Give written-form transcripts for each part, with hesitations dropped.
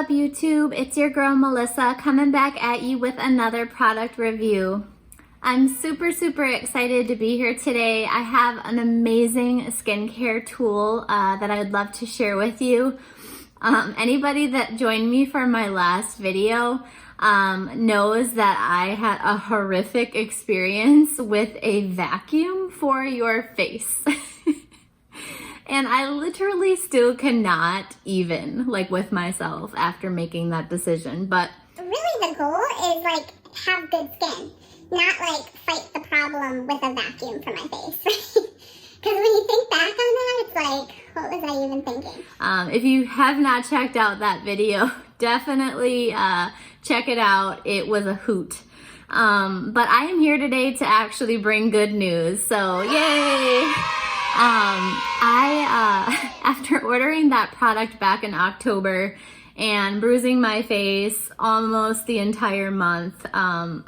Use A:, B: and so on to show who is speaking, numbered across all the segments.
A: up, YouTube? It's your girl Melissa coming back at you with another product review. I'm super excited to be here today. I have an amazing skincare tool that I would love to share with you. Anybody that joined me for my last video knows that I had a horrific experience with a vacuum for your face. And I literally still cannot even, with myself after making that decision. But
B: really the goal is have good skin, not fight the problem with a vacuum for my face. Because when you think back on that, it's what was I even thinking?
A: If you have not checked out that video, definitely check it out. It was a hoot. But I am here today to actually bring good news. So yay! After ordering that product back in October and bruising my face almost the entire month, I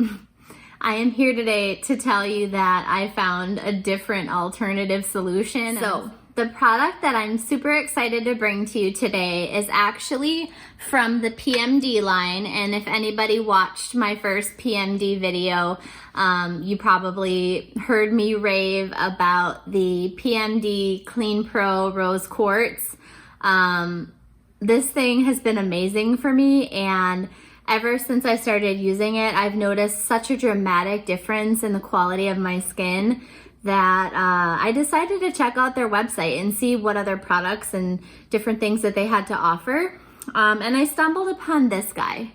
A: am here today to tell you that I found a different alternative solution. So the product that I'm super excited to bring to you today is actually from the PMD line. And if anybody watched my first PMD video, you probably heard me rave about the PMD Clean Pro Rose Quartz. This thing has been amazing for me, and ever since I started using it, I've noticed such a dramatic difference in the quality of my skin that I decided to check out their website and see what other products and different things that they had to offer. And I stumbled upon this guy.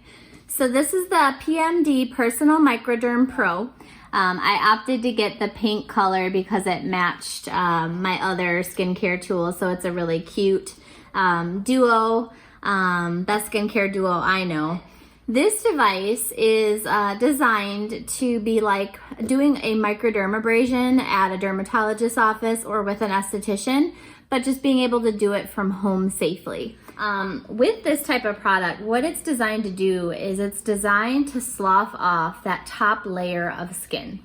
A: So this is the PMD Personal Microderm Pro. I opted to get the pink color because it matched my other skincare tool. So it's a really cute duo, best skincare duo I know. This device is designed to be like doing a microdermabrasion at a dermatologist's office or with an esthetician, but just being able to do it from home safely. With this type of product, what it's designed to do is it's designed to slough off that top layer of skin.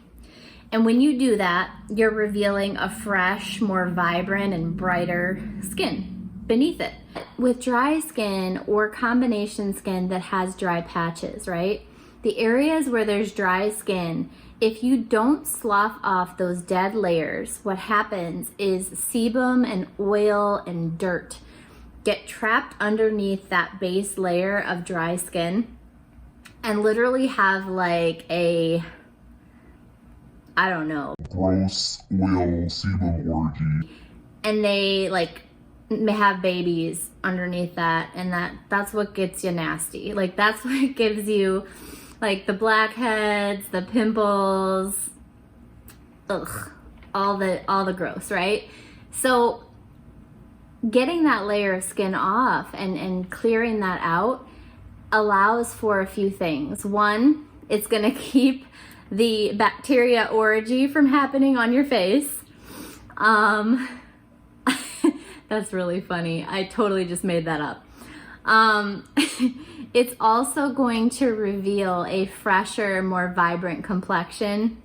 A: And when you do that, you're revealing a fresh, more vibrant and brighter skin beneath it. With dry skin or combination skin that has dry patches, right? The areas where there's dry skin, if you don't slough off those dead layers, what happens is sebum and oil and dirt get trapped underneath that base layer of dry skin and literally have I don't know,
C: gross oil sebum orgy.
A: And they have babies underneath that, and that's what gets you nasty. That's what gives you the blackheads, the pimples, all the gross, right? So getting that layer of skin off and clearing that out allows for a few things. One, it's gonna keep the bacteria orgy from happening on your face. That's really funny. I totally just made that up. It's also going to reveal a fresher, more vibrant complexion.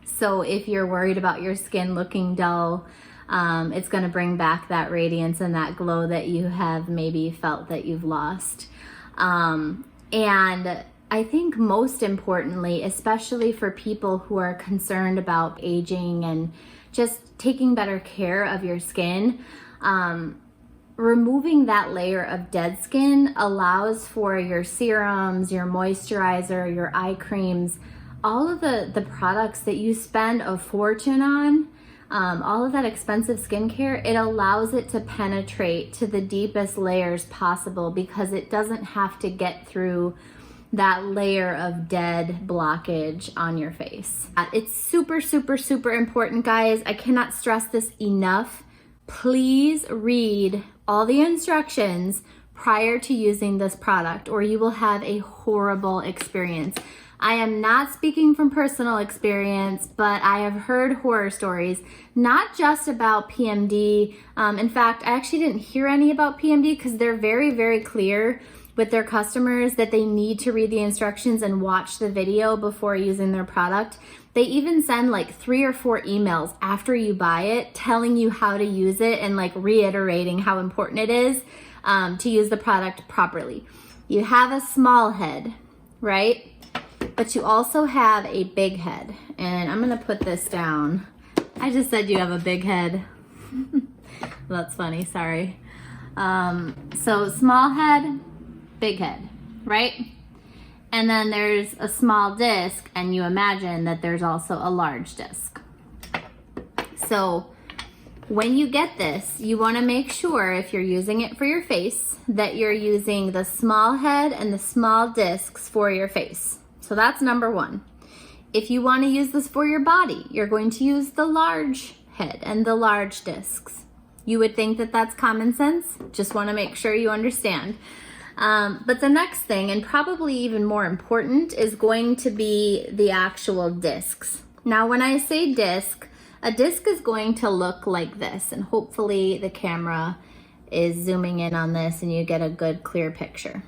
A: So if you're worried about your skin looking dull, it's going to bring back that radiance and that glow that you have maybe felt that you've lost. And I think most importantly, especially for people who are concerned about aging and just taking better care of your skin, removing that layer of dead skin allows for your serums, your moisturizer, your eye creams, all of the products that you spend a fortune on, all of that expensive skincare, it allows it to penetrate to the deepest layers possible because it doesn't have to get through that layer of dead blockage on your face. It's super important, guys. I cannot stress this enough. Please read all the instructions prior to using this product or you will have a horrible experience. I am not speaking from personal experience, but I have heard horror stories, not just about PMD. In fact, I actually didn't hear any about PMD because they're very clear with their customers that they need to read the instructions and watch the video before using their product. They even send 3 or 4 emails after you buy it telling you how to use it and reiterating how important it is to use the product properly. You have a small head, right? But you also have a big head. And I'm gonna put this down. I just said you have a big head. That's funny, sorry. So small head, big head, right? And then there's a small disc, and you imagine that there's also a large disc. So when you get this, you wanna make sure, if you're using it for your face, that you're using the small head and the small discs for your face. So that's number one. If you wanna use this for your body, you're going to use the large head and the large discs. You would think that that's common sense. Just wanna make sure you understand. But the next thing, and probably even more important, is going to be the actual discs. Now, when I say disc, a disc is going to look like this, and hopefully the camera is zooming in on this and you get a good clear picture.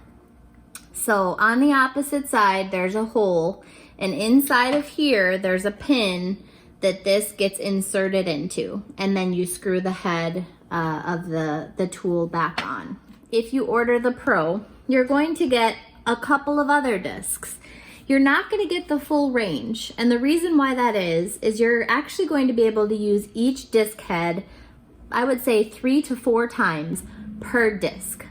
A: So on the opposite side, there's a hole, and inside of here, there's a pin that this gets inserted into, and then you screw the head of the tool back on. If you order the Pro, you're going to get a couple of other discs. You're not going to get the full range, and the reason why that is you're actually going to be able to use each disc head, I would say 3 to 4 times per disc.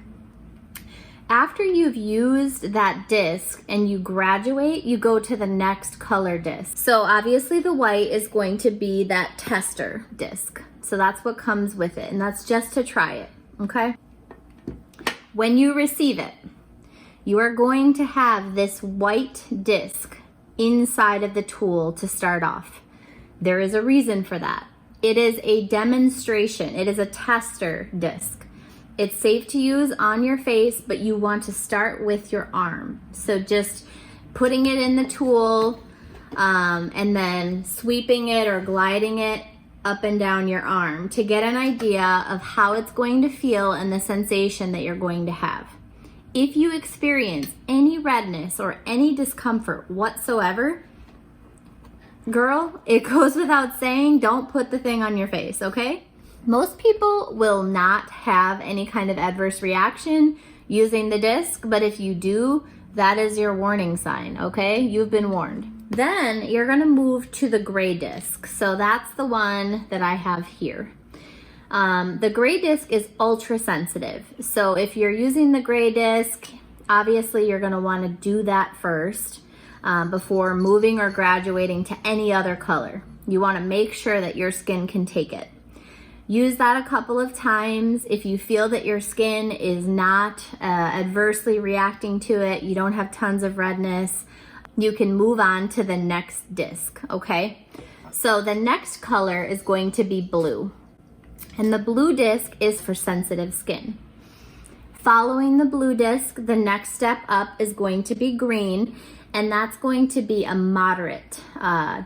A: After you've used that disc and you graduate, you go to the next color disc. So obviously the white is going to be that tester disc. So that's what comes with it, and that's just to try it, okay? When you receive it, you are going to have this white disc inside of the tool to start off. There is a reason for that. It is a demonstration. It is a tester disc. It's safe to use on your face, but you want to start with your arm. So just putting it in the tool and then sweeping it or gliding it up and down your arm to get an idea of how it's going to feel and the sensation that you're going to have. If you experience any redness or any discomfort whatsoever, girl, it goes without saying, don't put the thing on your face, okay? Most people will not have any kind of adverse reaction using the disc, but if you do, that is your warning sign, okay? You've been warned. Then you're gonna move to the gray disc. So that's the one that I have here. The gray disc is ultra sensitive. So if you're using the gray disc, obviously you're gonna wanna do that first before moving or graduating to any other color. You wanna make sure that your skin can take it. Use that a couple of times. If you feel that your skin is not adversely reacting to it, you don't have tons of redness, you can move on to the next disc, okay? So the next color is going to be blue. And the blue disc is for sensitive skin. Following the blue disc, the next step up is going to be green, and that's going to be a moderate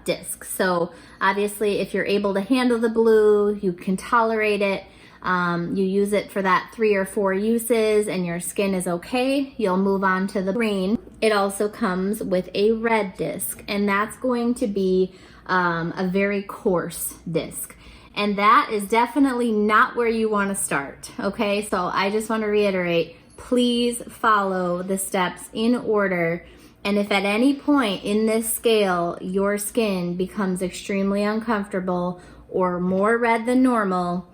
A: disc. So obviously if you're able to handle the blue, you can tolerate it, you use it for that 3 or 4 uses and your skin is okay, you'll move on to the green. It also comes with a red disc, and that's going to be a very coarse disc. And that is definitely not where you want to start, okay? So I just want to reiterate, please follow the steps in order. And if at any point in this scale your skin becomes extremely uncomfortable or more red than normal,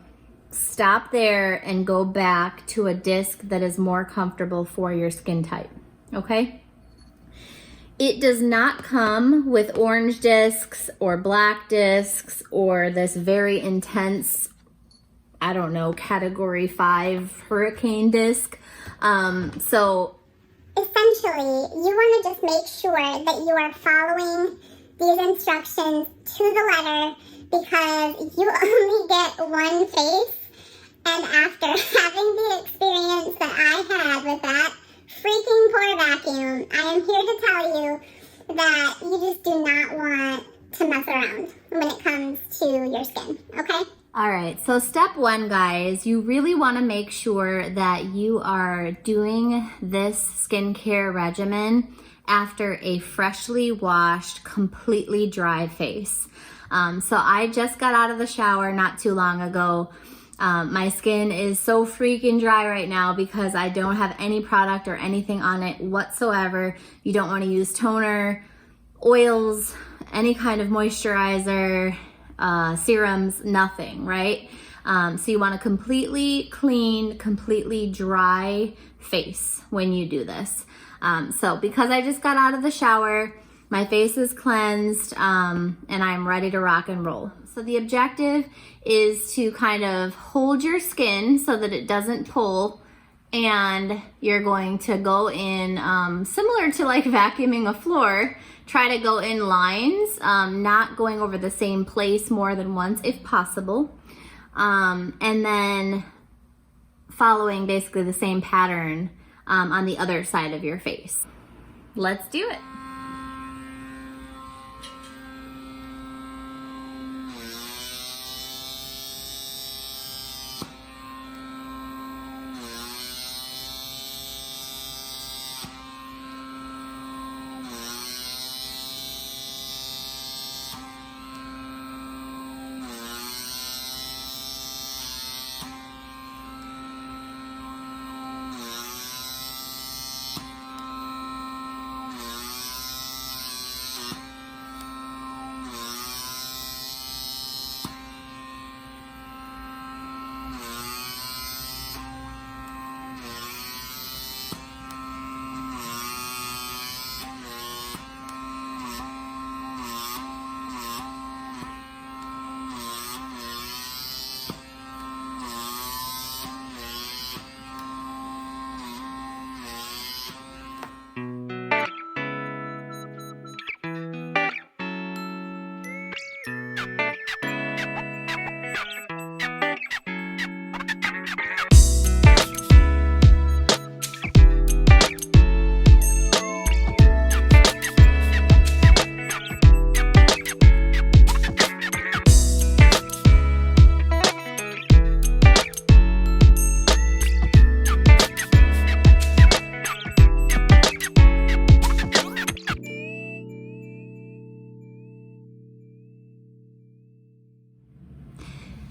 A: stop there and go back to a disc that is more comfortable for your skin type, okay? It does not come with orange discs or black discs or this very intense, I don't know, category 5 hurricane disc.
B: Essentially, you want to just make sure that you are following these instructions to the letter, because you only get one face, and after having the experience that I had with that freaking poor vacuum, I am here to tell you that you just do not want to mess around when it comes to your skin, okay?
A: All right, so step 1, guys, you really want to make sure that you are doing this skincare regimen after a freshly washed, completely dry face. So I just got out of the shower not too long ago. My skin is so freaking dry right now because I don't have any product or anything on it whatsoever. You don't want to use toner, oils, any kind of moisturizer, serums, nothing, right? So you want a completely clean, completely dry face when you do this. So because I just got out of the shower, my face is cleansed, and I'm ready to rock and roll. So the objective is to kind of hold your skin so that it doesn't pull, and you're going to go in, similar to like vacuuming a floor, try to go in lines, not going over the same place more than once if possible. And then following basically the same pattern on the other side of your face. Let's do it.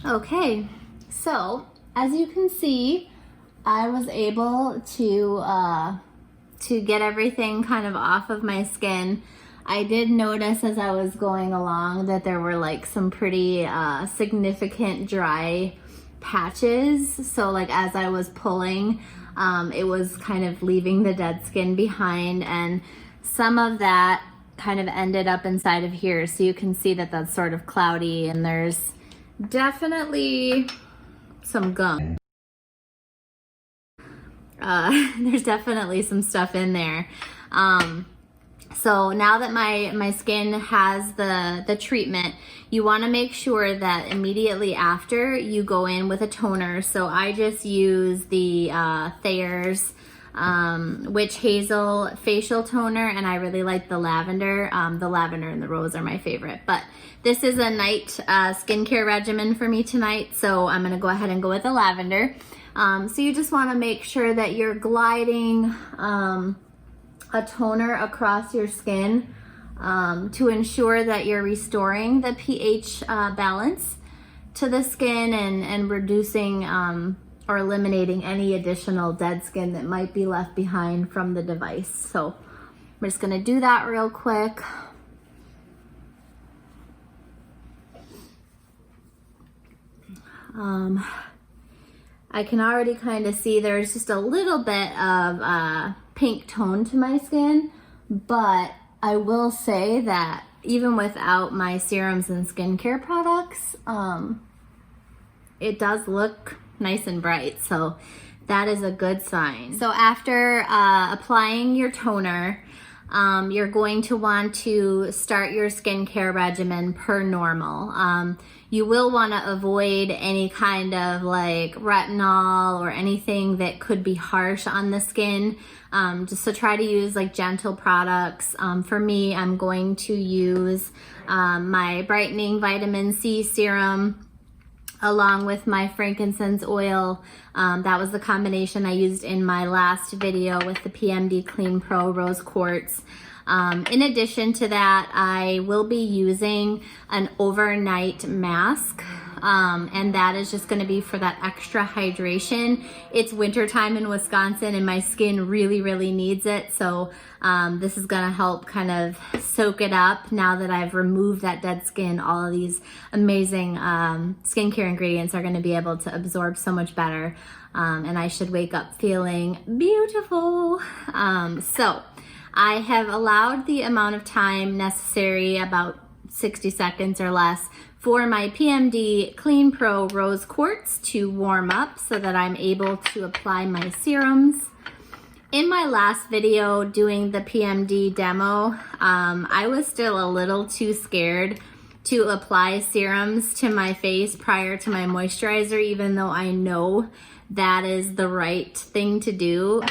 A: Okay, so as you can see, I was able to get everything kind of off of my skin. I did notice as I was going along that there were like some pretty significant dry patches. So like as I was pulling, it was kind of leaving the dead skin behind, and some of that kind of ended up inside of here. So you can see that that's sort of cloudy, and there's definitely some gum. There's definitely some stuff in there. So now that my skin has the treatment, you want to make sure that immediately after you go in with a toner. So I just use the Thayer's Witch Hazel facial toner, and I really like the lavender. The lavender and the rose are my favorite, but this is a night skincare regimen for me tonight, so I'm gonna go ahead and go with the lavender. So you just wanna make sure that you're gliding a toner across your skin to ensure that you're restoring the pH balance to the skin and reducing or eliminating any additional dead skin that might be left behind from the device. So we're just gonna do that real quick. I can already kind of see there's just a little bit of pink tone to my skin, but I will say that even without my serums and skincare products, it does look nice and bright, so that is a good sign. So after applying your toner, you're going to want to start your skincare regimen per normal. You will want to avoid any kind of like retinol or anything that could be harsh on the skin. Just to try to use like gentle products. For me, I'm going to use my brightening vitamin C serum along with my frankincense oil. That was the combination I used in my last video with the PMD Clean Pro Rose Quartz. In addition to that, I will be using an overnight mask, and that is just going to be for that extra hydration. It's wintertime in Wisconsin and my skin really needs it, so this is going to help kind of soak it up. Now that I've removed that dead skin, all of these amazing skincare ingredients are going to be able to absorb so much better, and I should wake up feeling beautiful. So I have allowed the amount of time necessary, about 60 seconds or less, for my PMD Clean Pro Rose Quartz to warm up so that I'm able to apply my serums. In my last video doing the PMD demo, I was still a little too scared to apply serums to my face prior to my moisturizer, even though I know that is the right thing to do.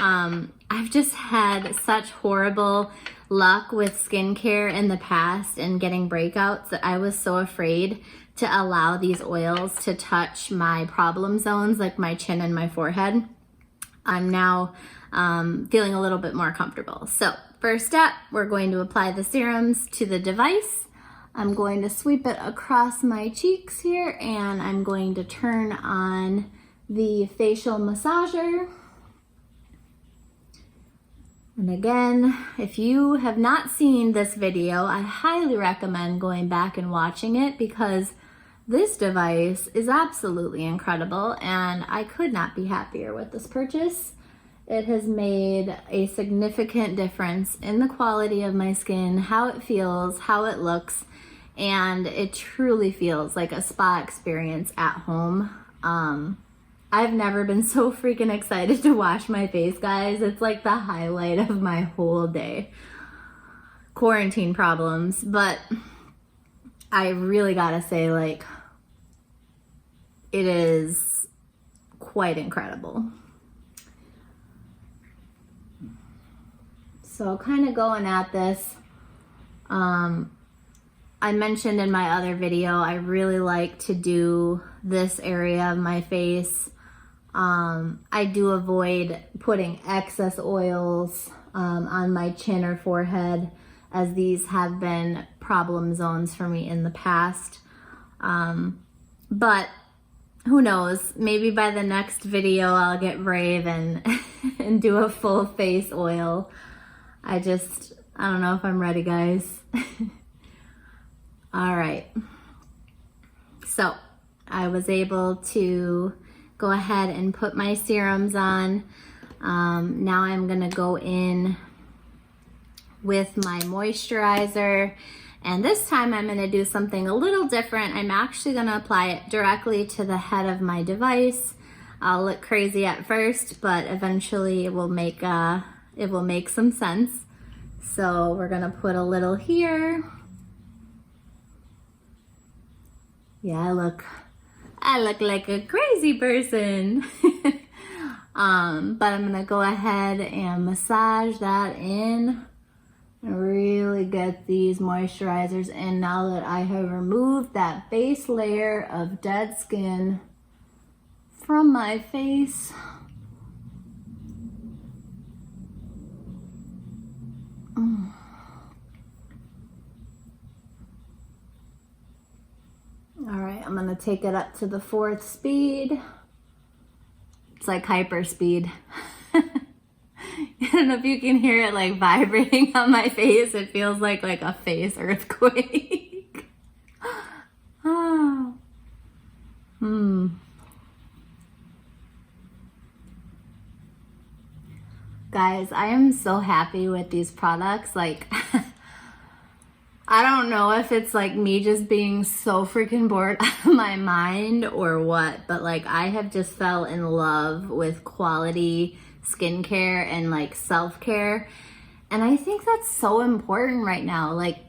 A: I've just had such horrible luck with skincare in the past and getting breakouts that I was so afraid to allow these oils to touch my problem zones, like my chin and my forehead. I'm now feeling a little bit more comfortable. So first step, we're going to apply the serums to the device. I'm going to sweep it across my cheeks here, and I'm going to turn on the facial massager. And again, if you have not seen this video, I highly recommend going back and watching it, because this device is absolutely incredible and I could not be happier with this purchase. It has made a significant difference in the quality of my skin, how it feels, how it looks, and it truly feels like a spa experience at home. I've never been so freaking excited to wash my face, guys. It's like the highlight of my whole day. Quarantine problems, but I really gotta say, like, it is quite incredible. So kind of going at this, I mentioned in my other video, I really like to do this area of my face. I do avoid putting excess oils on my chin or forehead, as these have been problem zones for me in the past. But who knows, maybe by the next video I'll get brave and and do a full face oil. I don't know if I'm ready, guys. All right. So I was able to go ahead and put my serums on. Now I'm gonna go in with my moisturizer, and this time I'm gonna do something a little different. I'm actually gonna apply it directly to the head of my device. I'll look crazy at first, but eventually it will make some sense. So we're gonna put a little here. Yeah, I look like a crazy person. But I'm gonna go ahead and massage that in and really get these moisturizers in now that I have removed that base layer of dead skin from my face. All right, I'm gonna take it up to the 4th speed. It's like hyper speed. I don't know if you can hear it like vibrating on my face. It feels like a face earthquake. Oh. Guys, I am so happy with these products. Like, I don't know if it's like me just being so freaking bored out of my mind or what, but like I have just fell in love with quality skincare and like self-care. And I think that's so important right now. Like,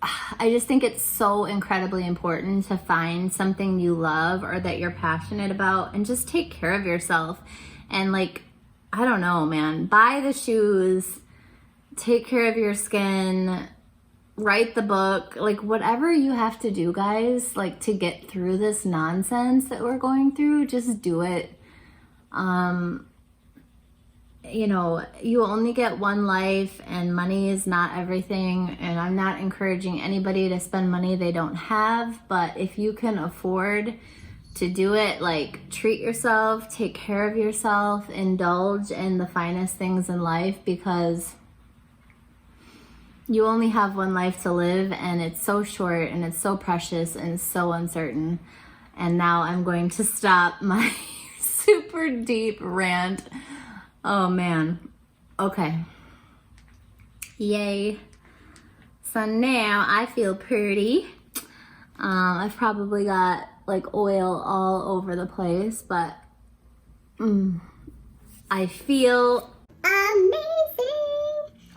A: I just think it's so incredibly important to find something you love or that you're passionate about and just take care of yourself. And like, I don't know, man, buy the shoes, take care of your skin, write the book, like whatever you have to do, guys, like to get through this nonsense that we're going through, just do it. you know, you only get one life and money is not everything. And I'm not encouraging anybody to spend money they don't have, but if you can afford to do it, like, treat yourself, take care of yourself, indulge in the finest things in life, because you only have one life to live, and it's so short and it's so precious and so uncertain. And now I'm going to stop my super deep rant. Oh man. Okay. Yay. So now I feel pretty. I've probably got like oil all over the place, but I feel
B: Amazing.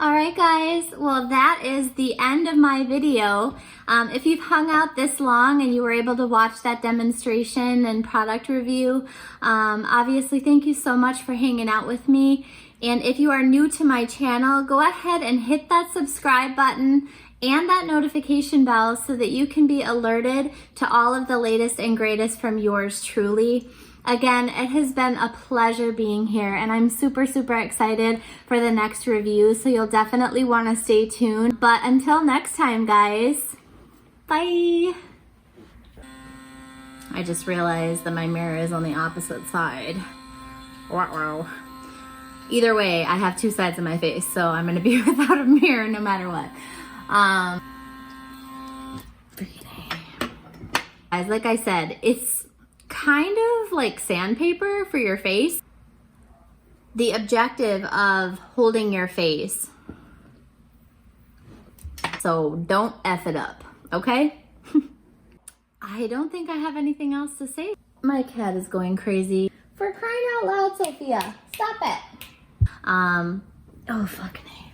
A: all right, guys. Well, that is the end of my video. If you've hung out this long and you were able to watch that demonstration and product review, obviously thank you so much for hanging out with me. And if you are new to my channel, go ahead and hit that subscribe button and that notification bell so that you can be alerted to all of the latest and greatest from yours truly. Again, it has been a pleasure being here, and I'm super, super excited for the next review, so you'll definitely want to stay tuned. But until next time, guys, bye! I just realized that my mirror is on the opposite side. Wow. Either way, I have two sides of my face, so I'm going to be without a mirror no matter what. Guys, like I said, it's kind of like sandpaper for your face. The objective of holding your face. So don't F it up, okay? I don't think I have anything else to say. My cat is going crazy. For crying out loud, Sophia, stop it. Oh, fucking A.